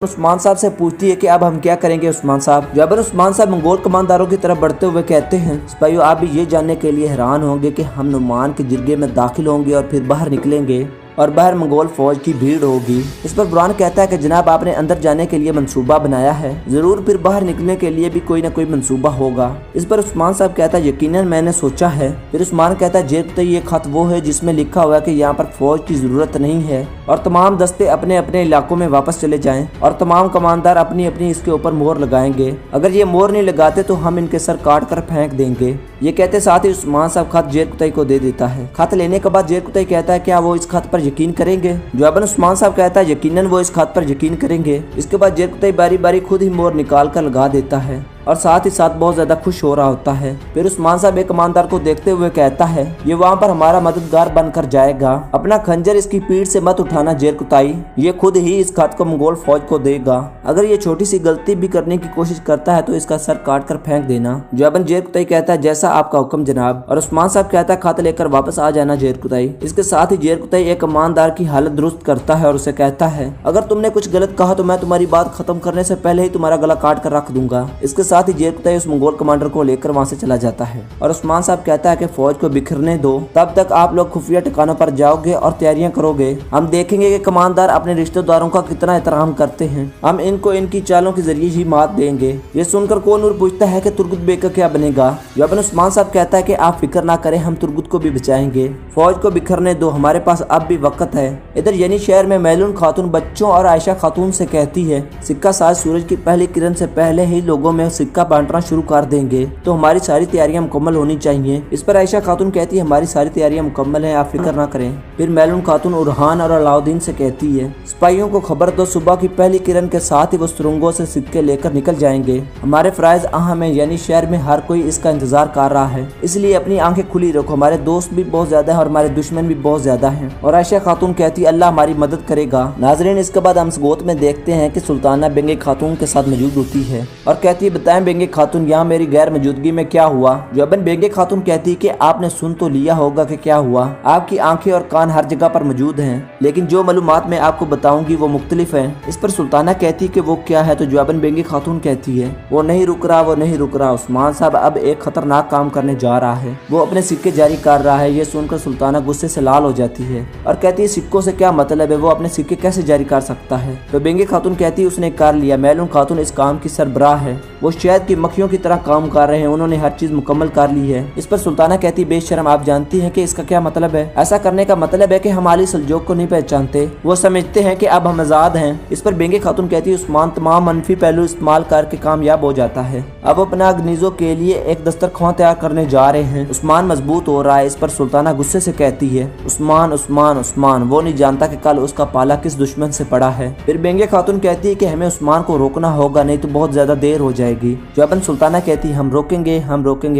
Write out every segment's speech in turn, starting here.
उस्मान साहब से पूछती है कि अब हम क्या करेंगे। उस्मान साहब मंगोल कमांडरों की तरफ बढ़ते हुए कहते हैं, सिपाहियों आप भी ये जानने के लिए हैरान होंगे कि हम नुमान के जिरगे में दाखिल होंगे और फिर बाहर निकलेंगे और बाहर मंगोल फौज की भीड़ होगी। इस पर बुरहान कहता है कि जनाब आपने अंदर जाने के लिए मंसूबा बनाया है, जरूर फिर बाहर निकलने के लिए भी कोई न कोई मंसूबा होगा। इस पर उस्मान साहब कहता है यकीनन मैंने सोचा है। फिर उस्मान कहता है जेब ये खत वो है जिसमें लिखा हुआ है कि यहाँ पर फौज की जरूरत नहीं है और तमाम दस्ते अपने अपने इलाकों में वापस चले जाएं और तमाम कमांडर अपनी अपनी इसके ऊपर मोहर लगाएंगे। अगर ये मोहर नहीं लगाते तो हम इनके सर काट कर फेंक देंगे। ये कहते साथ ही उस्मान साहब खत जेर कुतई को दे देता है। खत लेने के बाद जेर कुतई कहता है क्या वो इस खत पर यकीन करेंगे। जवाबन उस्मान साहब कहता है यकीनन वो इस खत पर यकीन करेंगे। इसके बाद जेर कुतई बारी बारी खुद ही मोहर निकाल कर लगा देता है और साथ ही साथ बहुत ज्यादा खुश हो रहा होता है। फिर उस्मान साहब एक कमांडर को देखते हुए कहता है ये वहाँ पर हमारा मददगार बनकर जाएगा, अपना खंजर इसकी पीठ से मत उठाना जेर कुतई, ये खुद ही इस खत को मंगोल फौज को देगा। अगर ये छोटी सी गलती भी करने की कोशिश करता है तो इसका सर काट कर फेंक देना। जवाबन जेर कुतई कहता है जैसा आपका हुक्म जनाब। और उस्मान साहब कहता है खत लेकर वापस आ जाना जेर कुतई। इसके साथ ही जेर कुतई एक कमांडर की हालत दुरुस्त करता है और उसे कहता है अगर तुमने कुछ गलत कहा तो मैं तुम्हारी बात खत्म करने से पहले ही तुम्हारा गला काट कर रख दूंगा। इसके साथ ही जेर कुतई उस मंगोल कमांडर को लेकर वहां से चला जाता है और उस्मान साहब कहता है कि फौज को बिखरने दो, तब तक आप लोग खुफिया ठिकानों पर जाओगे और तैयारियां करोगे। हम देखेंगे कि कमांडर अपने रिश्तेदारों का कितना एहतराम करते हैं, हम इनको इनकी चालों के जरिए ही मात देंगे। ये सुनकर कोनूर पूछता है कि तुर्गुत बेग का क्या बनेगा। जवाबन उस्मान साहब कहता है कि आप फिक्र ना करें, हम तुर्गुत को भी बचाएंगे, फौज को बिखरने दो, हमारे पास अब भी वक्त है। इधर यानी शहर में मैलून खातून बच्चों और आयशा खातून से कहती है सिक्का साज सूरज की पहली किरण से पहले ही लोगों में सिक्का बांटना शुरू कर देंगे तो हमारी सारी तैयारियां मुकम्मल होनी चाहिए। इस पर आयशा खातून कहती है हमारी सारी तैयारियां मुकम्मल हैं, आप फिक्र ना करें। फिर मैलून खातून उरहान और अलाउद्दीन से कहती है सिपाहियों को खबर दो सुबह की पहली किरण के साथ ही वो सुरंगों से सिक्के लेकर निकल जाएंगे। हमारे फराइज अहम में यानी शहर में हर कोई इसका इंतजार कर रहा है, इसलिए अपनी आंखें खुली रखो, हमारे दोस्त भी बहुत ज्यादा है और हमारे दुश्मन भी बहुत ज्यादा है। और आयशा खातून कहती है अल्लाह हमारी मदद करेगा। नाजरीन इसके बाद हम गोत में देखते हैं कि सुल्ताना बेंगे खातून के साथ मौजूद होती है और कहती है बताएं बेंगे खातून यहाँ मेरी गैर मौजूदगी में क्या हुआ। जवाबन बेंगे खातून कहती है कि आपने सुन तो लिया होगा कि क्या हुआ, आपकी आंखें और कान हर जगह पर मौजूद हैं, लेकिन जो मालूमात मैं आपको बताऊंगी वो मुख्तलिफ हैं। इस पर सुल्ताना कहती है कि वो क्या है। तो जवाबन बेंगे खातून कहती है वो नहीं रुक रहा। उस्मान साहब अब एक खतरनाक काम करने जा रहा है, वो अपने सिक्के जारी कर रहा है। ये सुनकर सुल्ताना गुस्से से लाल हो जाती है और कहती है सिक्कों से क्या मतलब है, वो अपने सिक्के कैसे जारी कर सकता है। तो बेंगे खातून कहती है उसने कर लिया, मैलून खातून इस काम की सरबराह है, वो शहद की मक्खियों की तरह काम कर रहे हैं, उन्होंने हर चीज मुकम्मल कर ली है। इस पर सुल्ताना कहती बेशरम आप जानती हैं कि इसका क्या मतलब है। ऐसा करने का मतलब है कि हम आली सल्जोक को नहीं पहचानते, वो समझते हैं कि अब हम आजाद हैं। इस पर बेंगे खातून कहती है उस्मान तमाम मनफी पहलू इस्तेमाल करके कामयाब हो जाता है, अब अपना अग्निजों के लिए एक दस्तरखान तैयार करने जा रहे हैं, उस्मान मजबूत हो रहा है। इस पर सुल्ताना गुस्से से कहती है उस्मान उस्मान उस्मान, वो नहीं जानता कि कल उसका पाला किस दुश्मन से पड़ा है। फिर बेंगे खातून कहती है कि हमें उस्मान को रोकना होगा, नहीं तो बहुत ज्यादा देर हो जाएगी। जवाबन सुल्ताना कहती है हम रोकेंगे,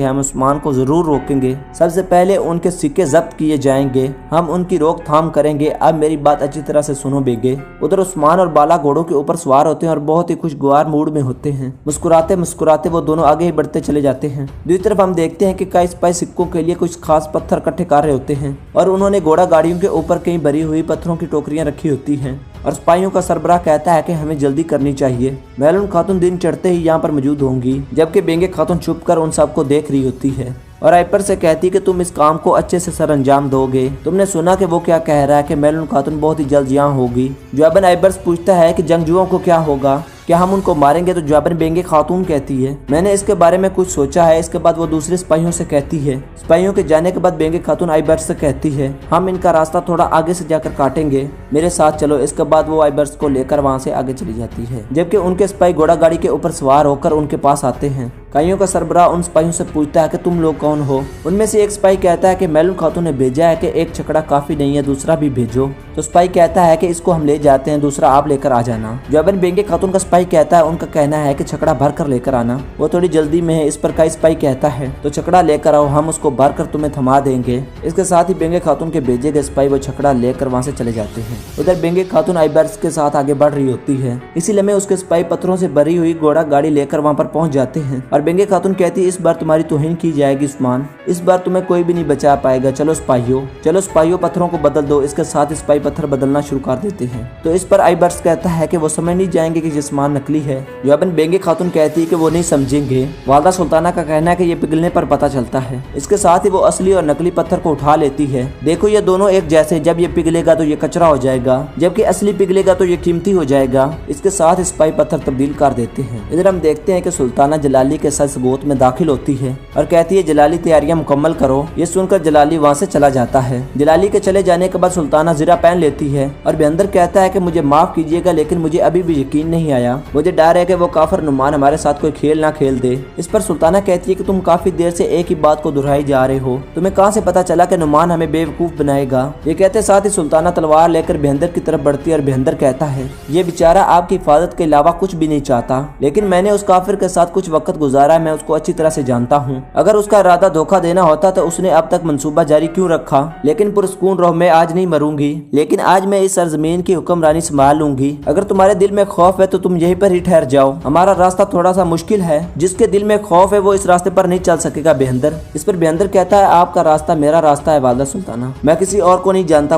हम उस्मान को जरूर रोकेंगे। सबसे पहले उनके सिक्के जब्त किए जाएंगे, हम उनकी रोकथाम करेंगे। अब मेरी बात अच्छी तरह से सुनो बेगे। उधर उस्मान और बाला घोड़ों के ऊपर सवार होते हैं और बहुत ही खुशगवार मूड में होते हैं। मुस्कुराते मुस्कुराते वो दोनों आगे ही बढ़ते चले जाते हैं। दूसरी तरफ हम देखते हैं कि कई सिपाही सिक्कों के लिए कुछ खास पत्थर इकट्ठे कर रहे होते हैं और उन्होंने घोड़ा गाड़ियों के ऊपर कई भरी हुई पत्थरों की टोकरियां रखी होती हैं और सिपाहियों का सरबराह कहता है कि हमें जल्दी करनी चाहिए। मैलून खातून दिन चढ़ते ही यहाँ पर मौजूद होंगी, जबकि बेंगे खातून छुप कर उन सबको देख रही होती है और आइपर से कहती है कि तुम इस काम को अच्छे से सर अंजाम दोगे। तुमने सुना कि वो क्या कह रहा है कि मैलून खातून बहुत ही जल्द यहाँ होगी। जवाबन आइबर्स पूछता है कि जंगजुओं को क्या होगा, क्या हम उनको मारेंगे। तो जवाबन बेंगे खातून कहती है मैंने इसके बारे में कुछ सोचा है। इसके बाद वो दूसरे सिपाहियों से कहती है, सिपाहियों के जाने के बाद बेंगे खातून आइबर्स से कहती है हम इनका रास्ता थोड़ा आगे से जाकर काटेंगे, मेरे साथ चलो। इसके बाद वो आइबर्स को लेकर वहाँ से आगे चली जाती है, जबकि उनके सिपाही घोड़ा गाड़ी के ऊपर सवार होकर उनके पास आते हैं। कईयों का सरबराह उन सिपाहियों से पूछता है कि तुम लोग कौन हो। उनमें से एक सिपाही कहता है कि मैलून खातून ने भेजा है कि एक छकड़ा काफी नहीं है, दूसरा भी भेजो। तो सिपाही कहता है कि इसको हम ले जाते हैं, दूसरा आप लेकर आ जाना। जवाबन बेंगे खातून का सिपाही कहता है उनका कहना है कि छकड़ा भर कर लेकर आना, वो थोड़ी जल्दी में है। इस पर कई सिपाही कहता है तो छकड़ा लेकर आओ, हम उसको भर कर तुम्हें थमा देंगे। इसके साथ ही बेंगे खातून के भेजे गए सिपाही वो छकड़ा लेकर वहाँ से चले जाते हैं। उधर बेंगे खातून आइबर्स के साथ आगे बढ़ रही होती है, इसी लम्हे उसके सिपाही पत्थरों से भरी हुई घोड़ा गाड़ी लेकर वहाँ पर पहुँच जाते हैं और और बेंगे खातून कहती है इस बार तुम्हारी तौहीन की जाएगी उस्मान, इस बार तुम्हें कोई भी नहीं बचा पाएगा। चलो सिपाहियों पत्थरों को बदल दो। इसके साथ सिपाही पत्थर बदलना शुरू कर देते हैं। तो इस पर आइबर्स कहता है कि वो समझ नहीं जाएंगे कि जिस्मान नकली है। जवाबन बेंगे खातून कहती है कि वो नहीं समझेंगे। वालदा सुल्ताना का कहना है कि ये पिघलने पर पता चलता है। इसके साथ ही वो असली और नकली पत्थर को उठा लेती है। देखो ये दोनों एक जैसे, जब ये पिघलेगा तो ये कचरा हो जाएगा, जबकि असली पिघलेगा तो ये कीमती हो जाएगा। इसके साथ सिपाही पत्थर तब्दील कर देते हैं। इधर हम देखते हैं कि सुल्ताना जलाली के साथ गोत में दाखिल होती है और कहती है जलाली तैयारियां मुकम्मल करो। ये सुनकर जलाली वहाँ से चला जाता है। जलाली के चले जाने के बाद सुल्ताना ज़रा पहन लेती है और बेंदर कहता है कि मुझे माफ कीजिएगा, लेकिन मुझे अभी भी यकीन नहीं आया। मुझे डर है कि वो काफिर नुमान हमारे साथ कोई खेल ना खेल दे। इस पर सुल्ताना कहती है कि तुम काफी देर से एक ही बात को दोहराई जा रहे हो, तुम्हें कहाँ से पता चला कि नुमान हमें बेवकूफ बनाएगा। ये कहते साथ ही सुल्ताना तलवार लेकर बेहंदर की तरफ बढ़ती है और बेहंदर कहता है ये बेचारा आपकी हिफाजत के अलावा कुछ भी नहीं चाहता, लेकिन मैंने उस काफिर के साथ कुछ वक्त गुजारा है, मैं उसको अच्छी तरह से जानता हूँ। अगर उसका इरादा धोखा देना होता तो उसने अब तक मंसूबा जारी क्यों रखा। लेकिन पुरस्कून रहो, मैं आज नहीं मरूंगी, लेकिन आज मैं इस सरजमीन की हुक्मरानी संभाल लूंगी। अगर तुम्हारे दिल में खौफ है तो तुम यहीं पर ही ठहर जाओ, हमारा रास्ता थोड़ा सा मुश्किल है। जिसके दिल में खौफ है वो इस रास्ते पर नहीं चल सकेगा बेहंदर। इस पर बेहंदर कहता है आपका रास्ता मेरा रास्ता है वालदा सुल्ताना, मैं किसी और को नहीं जानता।